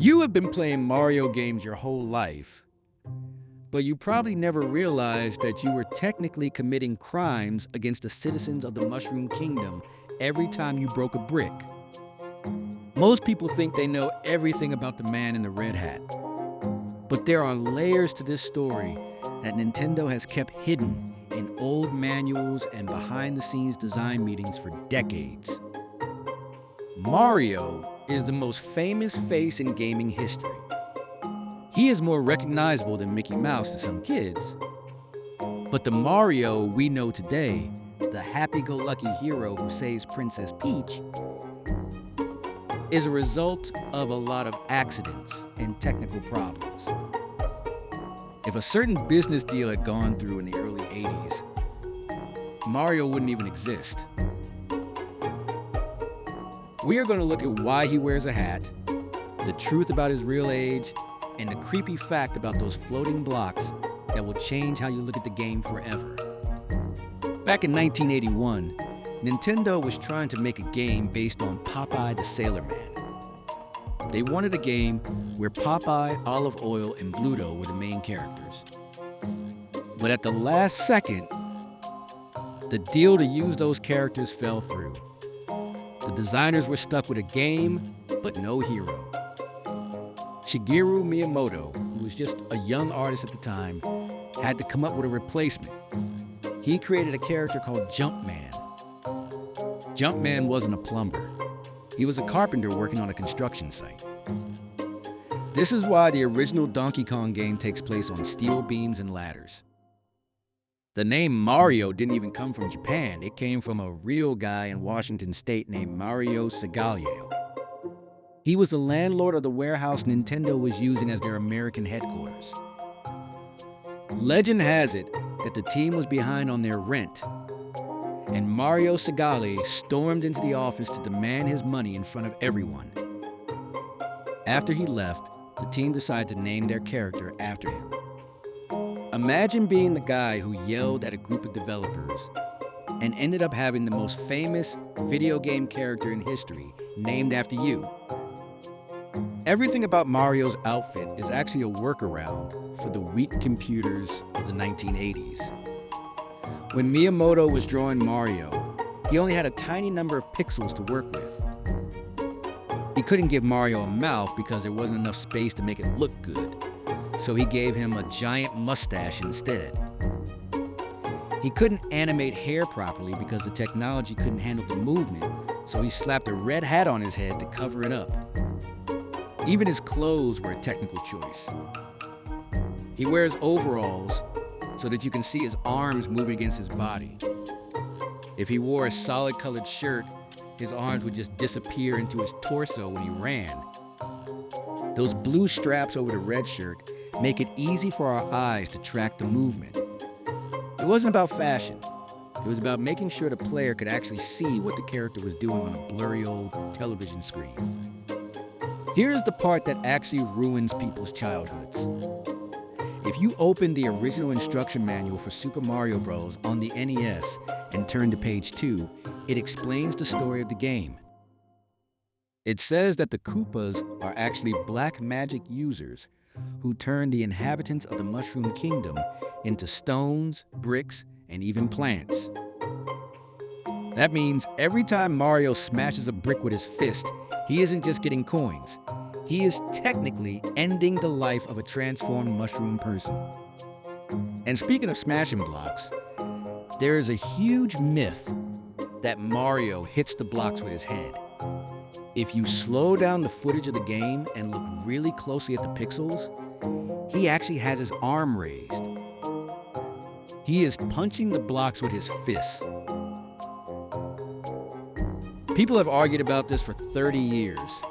You have been playing Mario games your whole life, but you probably never realized that you were technically committing crimes against the citizens of the Mushroom Kingdom every time you broke a brick. Most people think they know everything about the man in the red hat, but there are layers to this story that Nintendo has kept hidden in old manuals and behind-the-scenes design meetings for decades. Mario is the most famous face in gaming history. He is more recognizable than Mickey Mouse to some kids. But the Mario we know today, the happy-go-lucky hero who saves Princess Peach, is a result of a lot of accidents and technical problems. If a certain business deal had gone through in the early 80s, Mario wouldn't even exist. We are going to look at why he wears a hat, the truth about his real age, and the creepy fact about those floating blocks that will change how you look at the game forever. Back in 1981, Nintendo was trying to make a game based on Popeye the Sailor Man. They wanted a game where Popeye, Olive Oyl, and Bluto were the main characters. But at the last second, the deal to use those characters fell through. The designers were stuck with a game, but no hero. Shigeru Miyamoto, who was just a young artist at the time, had to come up with a replacement. He created a character called Jumpman. Jumpman wasn't a plumber. He was a carpenter working on a construction site. This is why the original Donkey Kong game takes place on steel beams and ladders. The name Mario didn't even come from Japan. It came from a real guy in Washington State named Mario Segale. He was the landlord of the warehouse Nintendo was using as their American headquarters. Legend has it that the team was behind on their rent, and Mario Segale stormed into the office to demand his money in front of everyone. After he left, the team decided to name their character after him. Imagine being the guy who yelled at a group of developers and ended up having the most famous video game character in history named after you. Everything about Mario's outfit is actually a workaround for the weak computers of the 1980s. When Miyamoto was drawing Mario, he only had a tiny number of pixels to work with. He couldn't give Mario a mouth because there wasn't enough space to make it look good, so he gave him a giant mustache instead. He couldn't animate hair properly because the technology couldn't handle the movement, so he slapped a red hat on his head to cover it up. Even his clothes were a technical choice. He wears overalls so that you can see his arms moving against his body. If he wore a solid colored shirt, his arms would just disappear into his torso when he ran. Those blue straps over the red shirt make it easy for our eyes to track the movement. It wasn't about fashion. It was about making sure the player could actually see what the character was doing on a blurry old television screen. Here's the part that actually ruins people's childhoods. If you open the original instruction manual for Super Mario Bros. On the NES and turn to page 2, it explains the story of the game. It says that the Koopas are actually black magic users who turn the inhabitants of the Mushroom Kingdom into stones, bricks, and even plants. That means every time Mario smashes a brick with his fist, he isn't just getting coins. He is technically ending the life of a transformed mushroom person. And speaking of smashing blocks, there is a huge myth that Mario hits the blocks with his head. If you slow down the footage of the game and look really closely at the pixels, he actually has his arm raised. He is punching the blocks with his fists. People have argued about this for 30 years,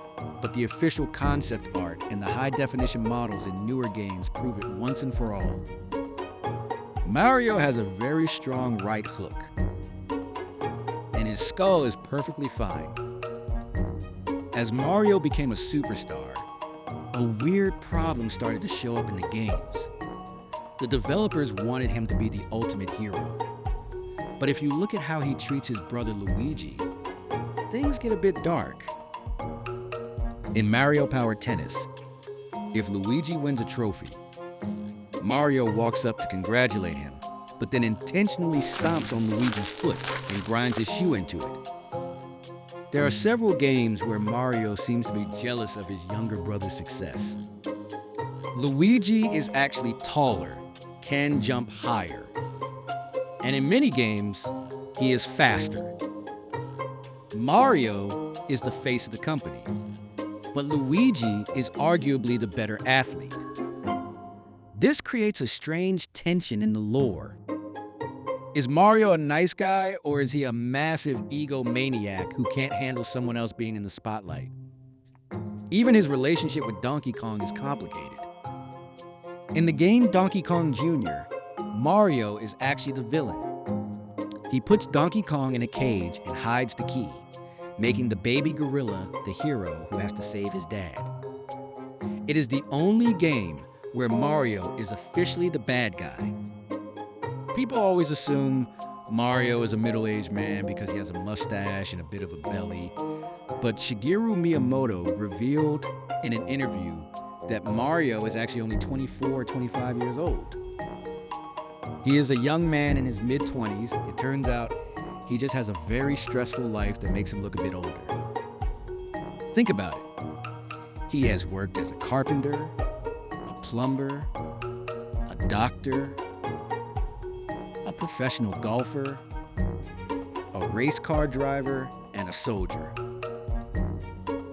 but the official concept art and the high-definition models in newer games prove it once and for all. Mario has a very strong right hook, and his skull is perfectly fine. As Mario became a superstar, a weird problem started to show up in the games. The developers wanted him to be the ultimate hero. But if you look at how he treats his brother Luigi, things get a bit dark. In Mario Power Tennis, if Luigi wins a trophy, Mario walks up to congratulate him, but then intentionally stomps on Luigi's foot and grinds his shoe into it. There are several games where Mario seems to be jealous of his younger brother's success. Luigi is actually taller, can jump higher, and in many games, he is faster. Mario is the face of the company, but Luigi is arguably the better athlete. This creates a strange tension in the lore. Is Mario a nice guy, or is he a massive egomaniac who can't handle someone else being in the spotlight? Even his relationship with Donkey Kong is complicated. In the game Donkey Kong Jr., Mario is actually the villain. He puts Donkey Kong in a cage and hides the key, making the baby gorilla the hero who has to save his dad. It is the only game where Mario is officially the bad guy. People always assume Mario is a middle-aged man because he has a mustache and a bit of a belly, but Shigeru Miyamoto revealed in an interview that Mario is actually only 24 or 25 years old. He is a young man in his mid-20s. It turns out he just has a very stressful life that makes him look a bit older. Think about it. He has worked as a carpenter, a plumber, a doctor, a professional golfer, a race car driver, and a soldier.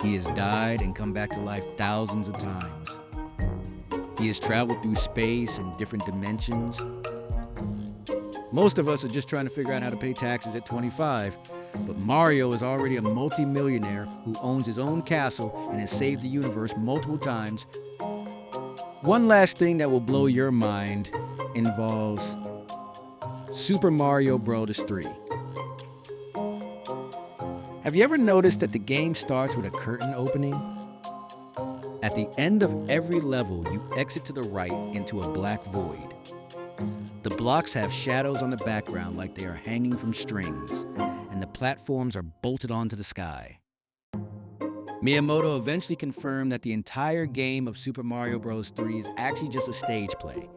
He has died and come back to life thousands of times. He has traveled through space and different dimensions. Most of us are just trying to figure out how to pay taxes at 25, but Mario is already a multi-millionaire who owns his own castle and has saved the universe multiple times. One last thing that will blow your mind involves Super Mario Bros. 3. Have you ever noticed that the game starts with a curtain opening? At the end of every level, you exit to the right into a black void. The blocks have shadows on the background like they are hanging from strings, and the platforms are bolted onto the sky. Miyamoto eventually confirmed that the entire game of Super Mario Bros. 3 is actually just a stage play.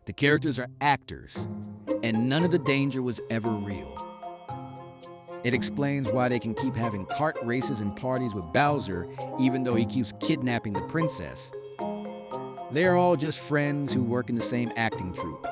The characters are actors, and none of the danger was ever real. It explains why they can keep having kart races and parties with Bowser, even though he keeps kidnapping the princess. They are all just friends who work in the same acting troupe.